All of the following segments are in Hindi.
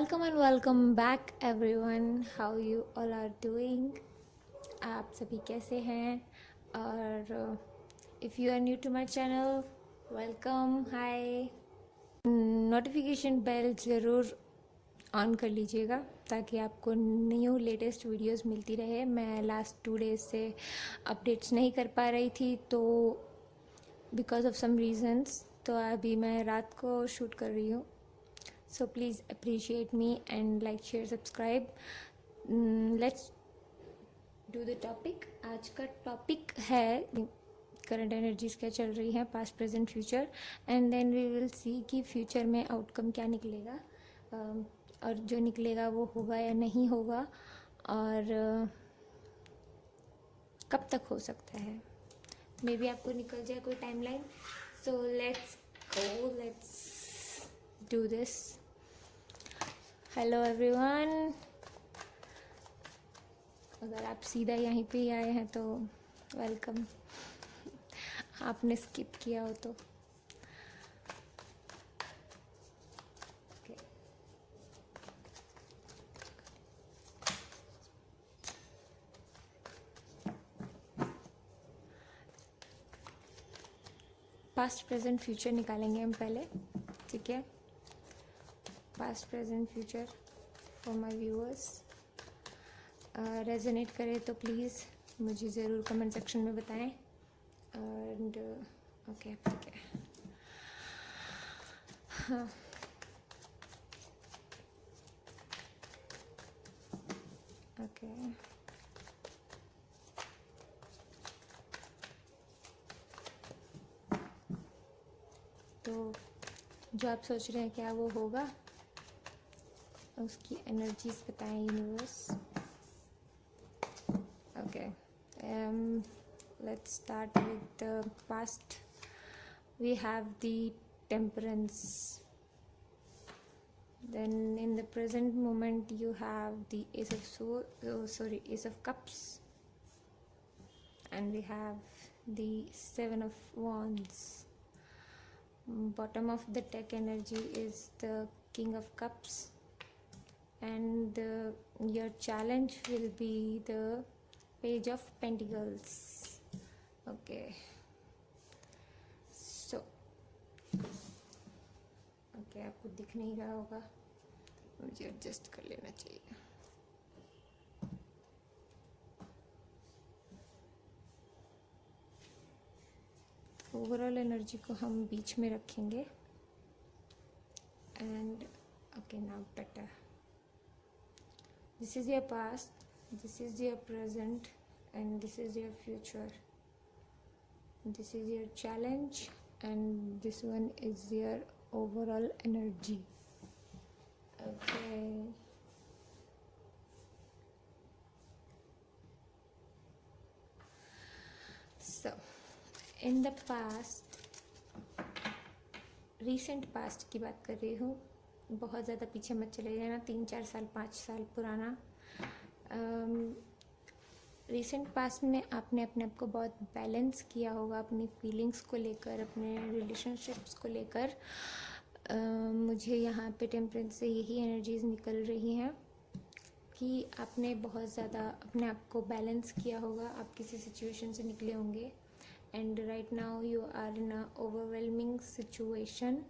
Welcome and welcome back everyone, how you all are doing. आप सभी कैसे हैं? और if you are new to my channel, welcome, hi. Notification bell ज़रूर ऑन कर लीजिएगा ताकि आपको न्यू लेटेस्ट वीडियोस मिलती रहे। मैं लास्ट 2 डेज़ से अपडेट्स नहीं कर पा रही थी, तो बिकॉज ऑफ सम रीजंस तो अभी मैं रात को शूट कर रही हूँ। So please appreciate me and like, share, subscribe. Let's do the topic. आज का टॉपिक है करंट एनर्जीज क्या चल रही हैं, past present future, and then we will see कि फ्यूचर में आउटकम क्या निकलेगा, और जो निकलेगा वो होगा या नहीं होगा, और कब तक हो सकता है। मे बी आपको निकल जाए कोई timeline. So let's go, let's do this. Hello everyone, अगर आप सीधा यहीं पे ही आए हैं तो वेलकम। आपने स्किप किया हो तो पास्ट प्रेजेंट फ्यूचर निकालेंगे हम पहले, ठीक है। Past present future for my viewers. Resonate करे तो प्लीज़ मुझे ज़रूर कमेंट सेक्शन में बताएं। एंड ओके, ठीक है। हाँ, ओके। तो जो आप सोच रहे हैं क्या वो होगा, उसकी एनर्जीज बताएं universe. Okay, let's start with the past. We have the temperance. Then in the present moment you have the ace of cups, and we have the 7 of wands. Bottom of the deck energy is the king of cups, and your challenge will be the page of pentacles. Okay, so okay, आपको दिख नहीं रहा होगा, मुझे एडजस्ट कर लेना चाहिए। ओवरऑल एनर्जी को हम बीच में रखेंगे। And okay, now better. This is your past, this is your present, and this is your future. This is your challenge, and this one is your overall energy. Okay, so in the past, recent past की बात कर रही हूँ, बहुत ज़्यादा पीछे मत चले जाना, 3-4 साल 5 साल पुराना। रिसेंट पास्ट में आपने अपने आप को बहुत बैलेंस किया होगा, अपनी फीलिंग्स को लेकर, अपने रिलेशनशिप्स को लेकर। मुझे यहाँ पे टेम्परेंस से यही एनर्जीज निकल रही हैं कि आपने बहुत ज़्यादा अपने आप को बैलेंस किया होगा, आप किसी सिचुएशन से निकले होंगे, and right now you are in a overwhelming situation.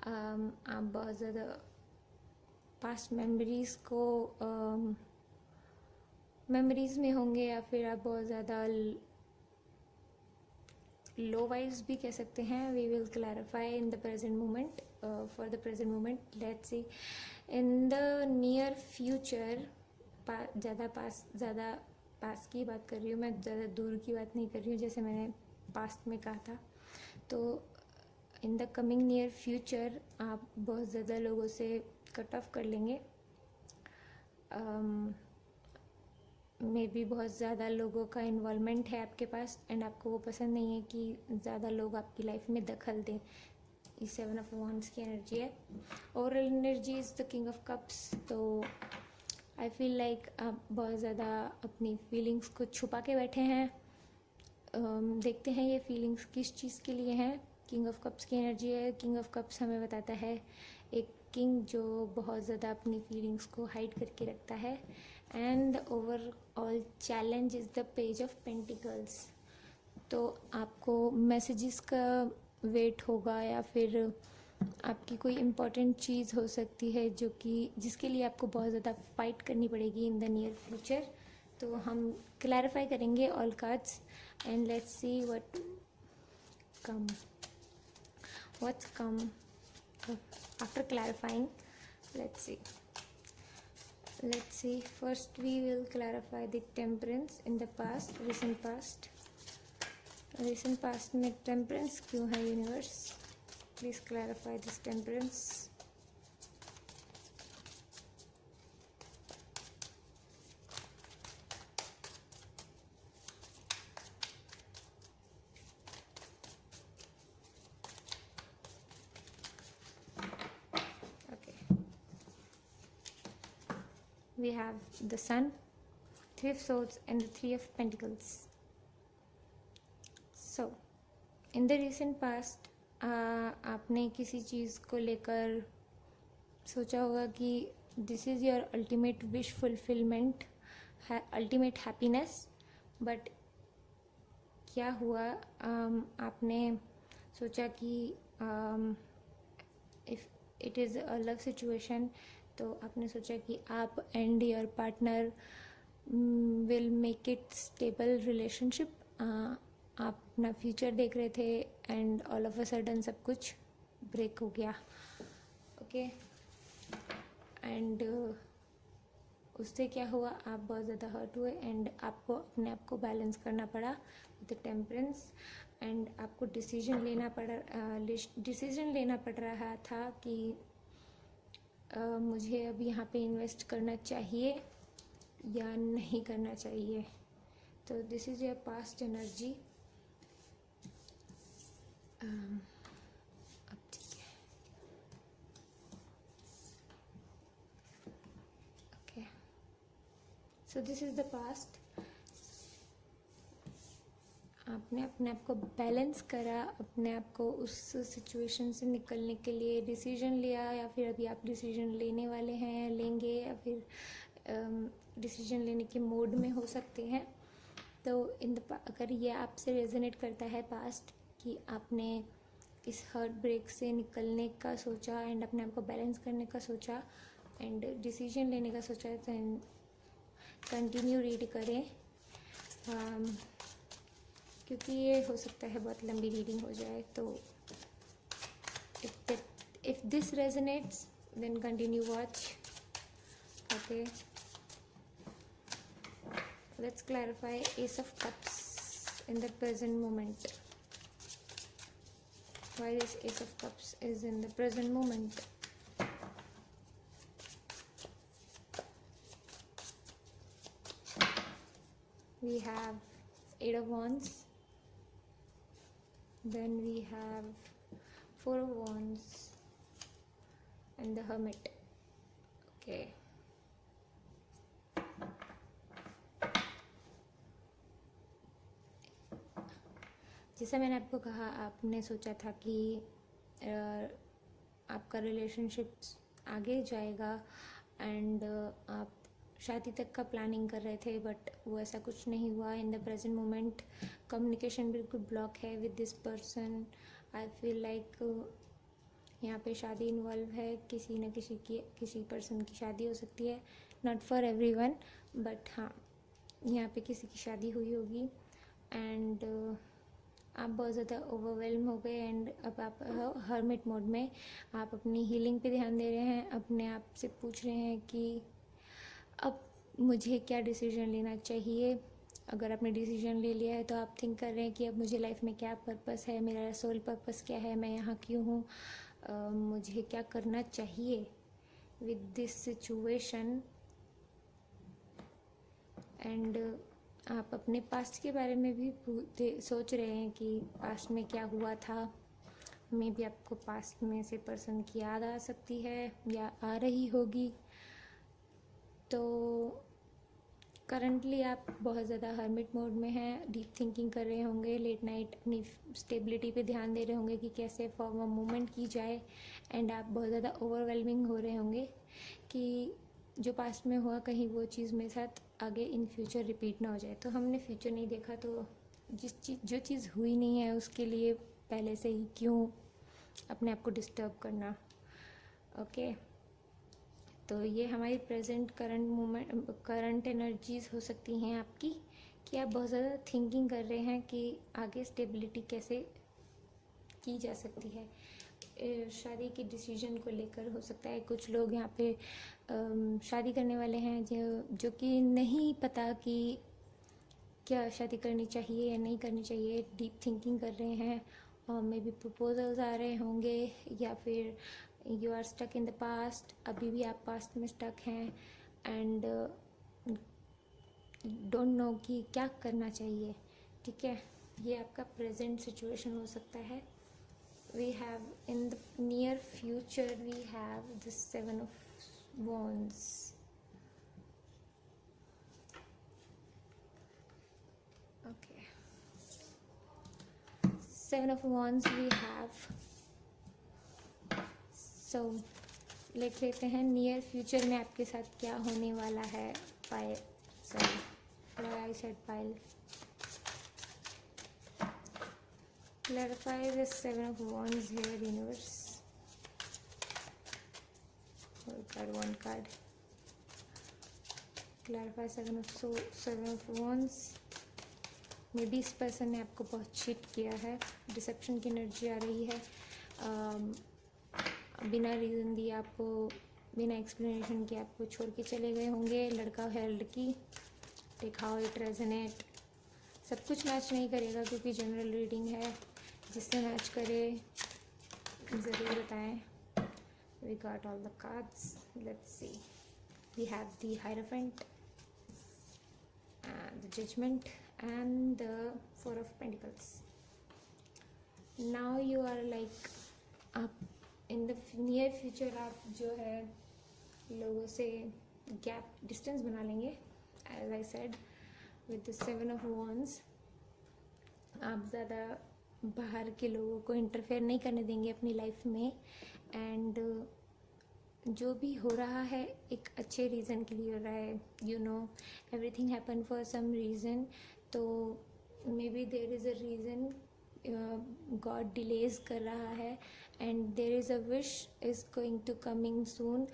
आप बहुत ज़्यादा पास्ट मेमोरीज में होंगे, या फिर आप बहुत ज़्यादा लो वाइब्स भी कह सकते हैं। We will clarify in the present moment. For the present moment let's see in the near future. ज़्यादा पास की बात कर रही हूँ मैं, ज़्यादा दूर की बात नहीं कर रही हूँ, जैसे मैंने पास्ट में कहा था। तो इन द कमिंग नियर फ्यूचर आप बहुत ज़्यादा लोगों से कट ऑफ कर लेंगे। मे बी बहुत ज़्यादा लोगों का इन्वॉल्वमेंट है आपके पास, एंड आपको वो पसंद नहीं है कि ज़्यादा लोग आपकी लाइफ में दखल दें। ये 7 ऑफ वॉन्ड्स की एनर्जी है। Overall energy is the king of cups. तो आई फील लाइक आप बहुत ज़्यादा अपनी फीलिंग्स को छुपा के बैठे हैं। देखते हैं ये फीलिंग्स किस चीज़ के लिए हैं। किंग ऑफ कप्स की एनर्जी है। किंग ऑफ कप्स हमें बताता है एक किंग जो बहुत ज़्यादा अपनी फीलिंग्स को हाइड करके रखता है। And the overall challenge is the page of pentacles. तो आपको मैसेजेस का वेट होगा या फिर आपकी कोई इम्पोर्टेंट चीज़ हो सकती है जो कि जिसके लिए आपको बहुत ज़्यादा फाइट करनी पड़ेगी इन द नियर फ्यूचर। तो हम क्लैरिफाई करेंगे all cards and let's see what's come after clarifying. let's see first we will clarify the temperance in the past, recent past में temperance क्यों है universe? Please clarify this temperance. We have the Sun, Three of Swords and the Three of Pentacles. So, in the recent past, आपने किसी चीज़ को लेकर सोचा होगा कि this is your ultimate wish fulfilment, ultimate happiness. But क्या हुआ, आपने सोचा कि if it is a love situation, तो आपने सोचा कि आप and your partner will make it stable relationship. आप अपना फ्यूचर देख रहे थे and all of a sudden सब कुछ ब्रेक हो गया। ओके, एंड उससे क्या हुआ, आप बहुत ज़्यादा हर्ट हुए एंड आपको अपने आप को बैलेंस करना पड़ा विद टेम्परेंस। एंड आपको डिसीजन लेना पड़ रहा था कि मुझे अब यहाँ पे इन्वेस्ट करना चाहिए या नहीं करना चाहिए। तो this is your past energy. अब ठीक है, okay, so this is the past. आपने अपने आप को बैलेंस करा, अपने आप को उस सिचुएशन से निकलने के लिए डिसीजन लिया, या फिर अभी आप डिसीजन लेने वाले हैं, लेंगे, या फिर डिसीजन लेने के मोड में हो सकते हैं। तो अगर ये आपसे रेजोनेट करता है पास्ट कि आपने इस हर्ट ब्रेक से निकलने का सोचा एंड अपने आप को बैलेंस करने का सोचा एंड डिसीजन लेने का सोचा, तो कंटिन्यू रीड करें, क्योंकि ये हो सकता है बहुत लंबी रीडिंग हो जाए। तो if this resonates then continue watch. Okay, let's clarify Ace of Cups in the present moment. Why this Ace of Cups is in the present moment? We have Eight of Wands, then we have Four of Wands and the Hermit. Okay, जैसा मैंने आपको कहा, आपने सोचा था कि आपका रिलेशनशिप आगे जाएगा एंड आप शादी तक का प्लानिंग कर रहे थे, बट वो ऐसा कुछ नहीं हुआ। इन द प्रेजेंट मोमेंट कम्युनिकेशन बिल्कुल ब्लॉक है with this person. I feel like यहाँ पे शादी इन्वॉल्व है, किसी पर्सन की शादी हो सकती है, नॉट फॉर एवरीवन, बट हाँ, यहाँ पे किसी की शादी हुई होगी एंड आप बहुत ज़्यादा ओवरवेल्म हो गए एंड अब आप हर्मिट मोड में आप अपनी हीलिंग पे ध्यान दे रहे हैं, अपने आप से पूछ रहे हैं कि अब मुझे क्या डिसीजन लेना चाहिए। अगर आपने डिसीजन ले लिया है तो आप थिंक कर रहे हैं कि अब मुझे लाइफ में क्या पर्पस है, मेरा सोल पर्पस क्या है, मैं यहाँ क्यों हूँ, मुझे क्या करना चाहिए विद दिस सिचुएशन। एंड आप अपने पास्ट के बारे में भी सोच रहे हैं कि पास्ट में क्या हुआ था। मे बी आपको पास्ट में से पर्सन की याद आ सकती है या आ रही होगी। तो करंटली आप बहुत ज़्यादा हर्मिट मोड में हैं, डीप थिंकिंग कर रहे होंगे, लेट नाइट अपनी स्टेबिलिटी पे ध्यान दे रहे होंगे कि कैसे फॉर्म मूवमेंट की जाए, एंड आप बहुत ज़्यादा ओवरवेलमिंग हो रहे होंगे कि जो पास्ट में हुआ कहीं वो चीज़ मेरे साथ आगे इन फ्यूचर रिपीट ना हो जाए। तो हमने फ्यूचर नहीं देखा, तो जो चीज़ हुई नहीं है उसके लिए पहले से ही क्यों अपने आप को डिस्टर्ब करना। ओके, तो ये हमारी प्रेजेंट करंट एनर्जीज हो सकती हैं आपकी, कि आप बहुत ज़्यादा थिंकिंग कर रहे हैं कि आगे स्टेबिलिटी कैसे की जा सकती है। शादी के डिसीजन को लेकर हो सकता है। कुछ लोग यहाँ पे शादी करने वाले हैं जो कि नहीं पता कि क्या शादी करनी चाहिए या नहीं करनी चाहिए, डीप थिंकिंग कर रहे हैं, और मे बी प्रपोजल्स आ रहे होंगे, या फिर you are stuck in the past, अभी भी आप पास्ट में स्टक हैं एंड डोंट नो कि क्या करना चाहिए। ठीक है, ये आपका प्रेजेंट सिचुएशन हो सकता है। We have in the near future we have the 7 of Wands. Okay, 7 of Wands we have. So लिख लेते हैं नियर फ्यूचर में आपके साथ क्या होने वाला है। Payal, sorry I said Payal. Clarify the 7 of Wands here, universe. We got one card. Clarify 7 of Wands. May be इस पर्सन ने आपको बहुत चीट किया है, डिसेप्शन की एनर्जी आ रही है। बिना रीज़न दिए आपको, बिना एक्सप्लेनेशन के आपको छोड़ के चले गए होंगे, लड़का है लड़की। Take how it resonate. सब कुछ मैच नहीं करेगा क्योंकि जनरल रीडिंग है, जिससे मैच करे ज़रूर बताएं। We got all the cards, let's see. We have the hierophant, the judgement and the 4 of Pentacles. Now you are like, आप in the near future आप जो है लोगों से गैप डिस्टेंस बना लेंगे, as I said with the 7 of Wands. आप ज़्यादा बाहर के लोगों को इंटरफेयर नहीं करने देंगे अपनी लाइफ में, एंड जो भी हो रहा है एक अच्छे रीज़न के लिए हो रहा है। You know everything happen for some reason, तो may be there is a reason god delays कर रहा है, and there is a wish is going to coming soon.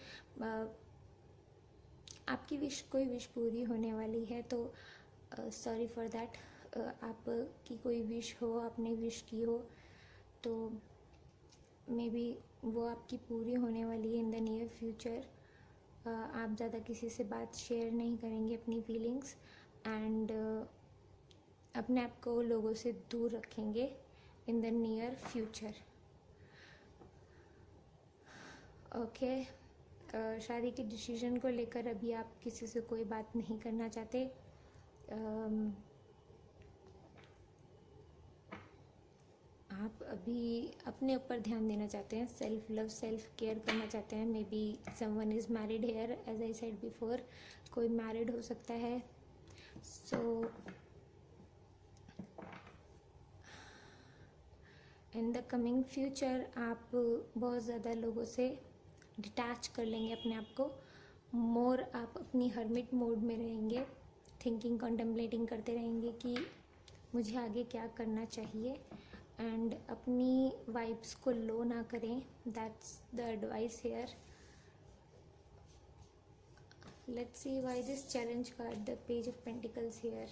आपकी विश, कोई विश पूरी होने वाली है, तो सॉरी फॉर दैट। आपकी कोई विश हो, आपने विश की हो, तो मे बी वो आपकी पूरी होने वाली है इन द नियर फ्यूचर। आप ज़्यादा किसी से बात शेयर नहीं करेंगे अपनी फीलिंग्स, एंड अपने आप को लोगों से दूर रखेंगे इन द नियर फ्यूचर। ओके, शादी के डिसीजन को लेकर अभी आप किसी से कोई बात नहीं करना चाहते। आप अभी अपने ऊपर ध्यान देना चाहते हैं, सेल्फ लव, सेल्फ केयर करना चाहते हैं। Maybe someone is married here, as I said before, कोई मैरिड हो सकता है। So in the coming future आप बहुत ज़्यादा लोगों से डिटैच कर लेंगे अपने आप को। मोर आप अपनी हर्मिट मोड में रहेंगे, थिंकिंग, कॉन्टेम्पलेटिंग करते रहेंगे कि मुझे आगे क्या करना चाहिए, एंड अपनी वाइब्स को लो ना करें। That's the advice here. Let's see why this challenge card, the page of pentacles here.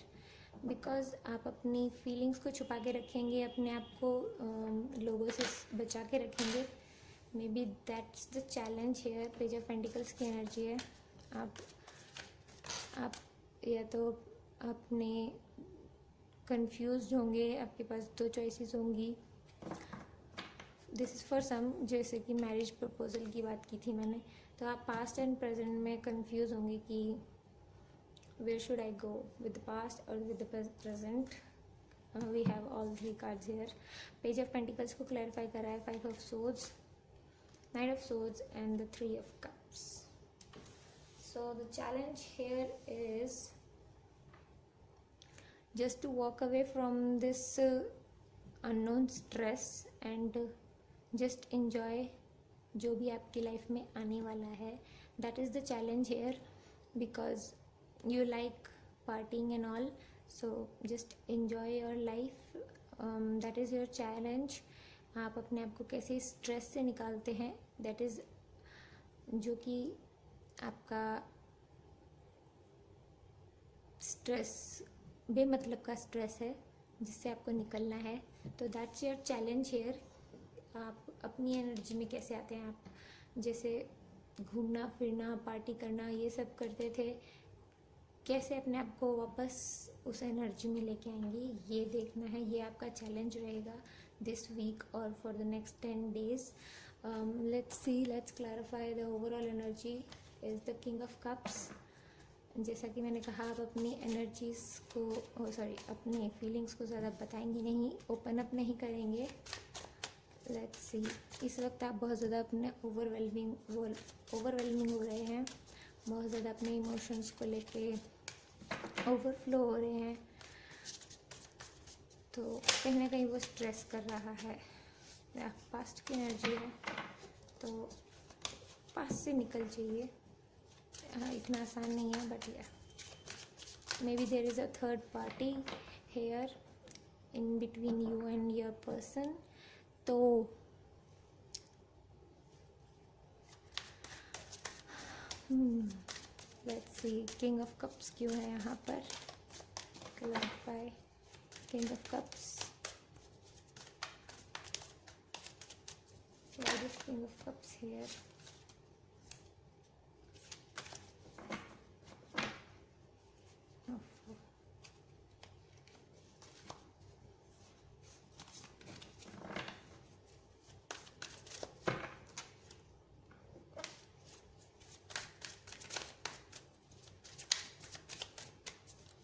Because आप अपनी फीलिंग्स को छुपा के रखेंगे, अपने आप को लोगों से बचा के रखेंगे। Maybe that's the challenge here. Page of pentacles की एनर्जी है। आप या तो अपने कंफ्यूज होंगे, आपके पास 2 चॉइसेस होंगी। दिस इज़ फॉर सम, जैसे कि मैरिज प्रपोजल की बात की थी मैंने, तो आप पास्ट एंड प्रेजेंट में कंफ्यूज होंगे कि where should I go, with the past और with the present. We have all 3 cards here. Page of pentacles को क्लैरिफाई करा है 5 of Swords, Knight of Swords and the 3 of Cups. So the challenge here is just to walk away from this unknown stress and just enjoy जो भी आपकी लाइफ में आने वाला है. That is the challenge here, because you like partying and all, so just enjoy your life. That is your challenge. आप अपने आप को कैसे स्ट्रेस से निकालते हैं, that is जो कि आपका स्ट्रेस बेमतलब का स्ट्रेस है जिससे आपको निकलना है. तो दैट्स योर चैलेंज हेयर. आप अपनी एनर्जी में कैसे आते हैं. आप जैसे घूमना फिरना पार्टी करना ये सब करते थे, कैसे अपने आप को वापस उस एनर्जी में लेके आएंगे, ये देखना है. ये आपका चैलेंज रहेगा दिस वीक और for the next 10 days. Let's see, let's clarify. The overall energy is the king of cups. जैसा कि मैंने कहा, आप अपनी एनर्जीज़ को अपनी फीलिंग्स को ज़्यादा बताएंगे नहीं, ओपन अप नहीं करेंगे. Let's see. इस वक्त आप बहुत ज़्यादा अपने ओवरवेलमिंग हो रहे हैं, बहुत ज़्यादा अपने इमोशंस को लेके ओवरफ्लो हो रहे हैं. तो कहीं ना कहीं वो स्ट्रेस कर रहा है. पास्ट की एनर्जी है, तो पास्ट से निकल जाइए. इतना आसान नहीं है, बट या may be there is a third party here in between you and your person. तो let's see, king of cups क्यों है यहाँ पर. Clarify. King of cups. Why is King of Cups here?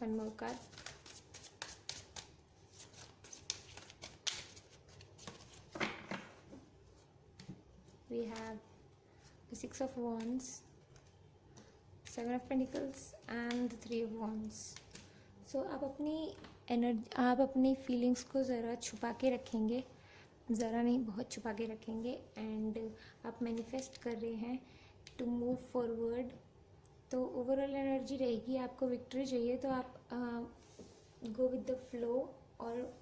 One more card. We have the Six of Wands, Seven of Pentacles and the Three of Wands. So आप अपनी फीलिंग्स को ज़रा छुपा के रखेंगे, ज़रा नहीं बहुत छुपा के रखेंगे. एंड आप मैनिफेस्ट कर रहे हैं टू मूव फॉरवर्ड. तो ओवरऑल एनर्जी रहेगी, आपको विक्ट्री चाहिए तो आप गो विद द फ्लो. और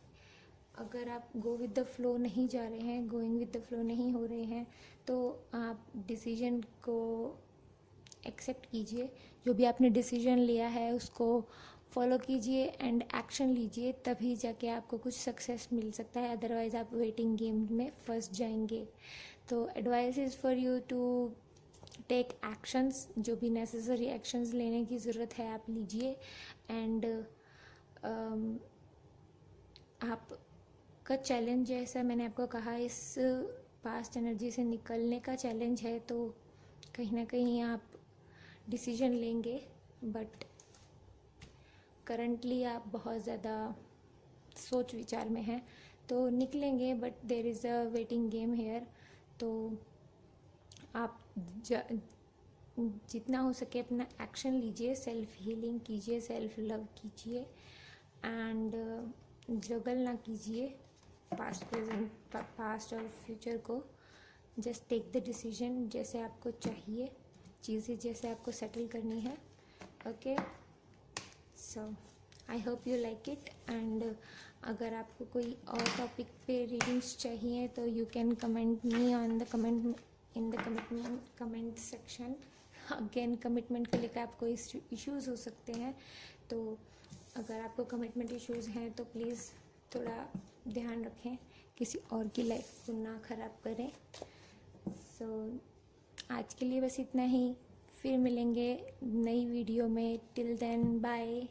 अगर आप गो विद द फ्लो नहीं जा रहे हैं, गोइंग विद द फ्लो नहीं हो रहे हैं, तो आप डिसीजन को एक्सेप्ट कीजिए. जो भी आपने डिसीजन लिया है उसको फॉलो कीजिए एंड एक्शन लीजिए, तभी जाके आपको कुछ सक्सेस मिल सकता है. अदरवाइज़ आप वेटिंग गेम में फंस जाएंगे. तो advice is for you to take actions. जो भी नेसेसरी एक्शंस लेने की ज़रूरत है आप लीजिए. एंड आपका चैलेंज, जैसा मैंने आपको कहा, इस पास्ट एनर्जी से निकलने का चैलेंज है. तो कहीं ना कहीं आप डिसीजन लेंगे, बट करंटली आप बहुत ज़्यादा सोच विचार में हैं. तो निकलेंगे, but there is a waiting game here. तो आप जितना हो सके अपना एक्शन लीजिए, सेल्फ हीलिंग कीजिए, सेल्फ लव कीजिए एंड जगल ना कीजिए पास्ट और फ्यूचर को. जस्ट टेक द डिसीजन जैसे आपको चाहिए, चीज़ें जैसे आपको सेटल करनी है. Okay, so I hope you like it. And अगर आपको कोई और टॉपिक पे रीडिंग्स चाहिए तो you can comment me on the comment section. Again, commitment को लेकर आपको इश्यूज़ हो सकते हैं, तो अगर आपको कमिटमेंट इश्यूज़ हैं तो प्लीज़ थोड़ा ध्यान रखें, किसी और की लाइफ को ना ख़राब करें. सो आज के लिए बस इतना ही. फिर मिलेंगे नई वीडियो में. Till then, bye.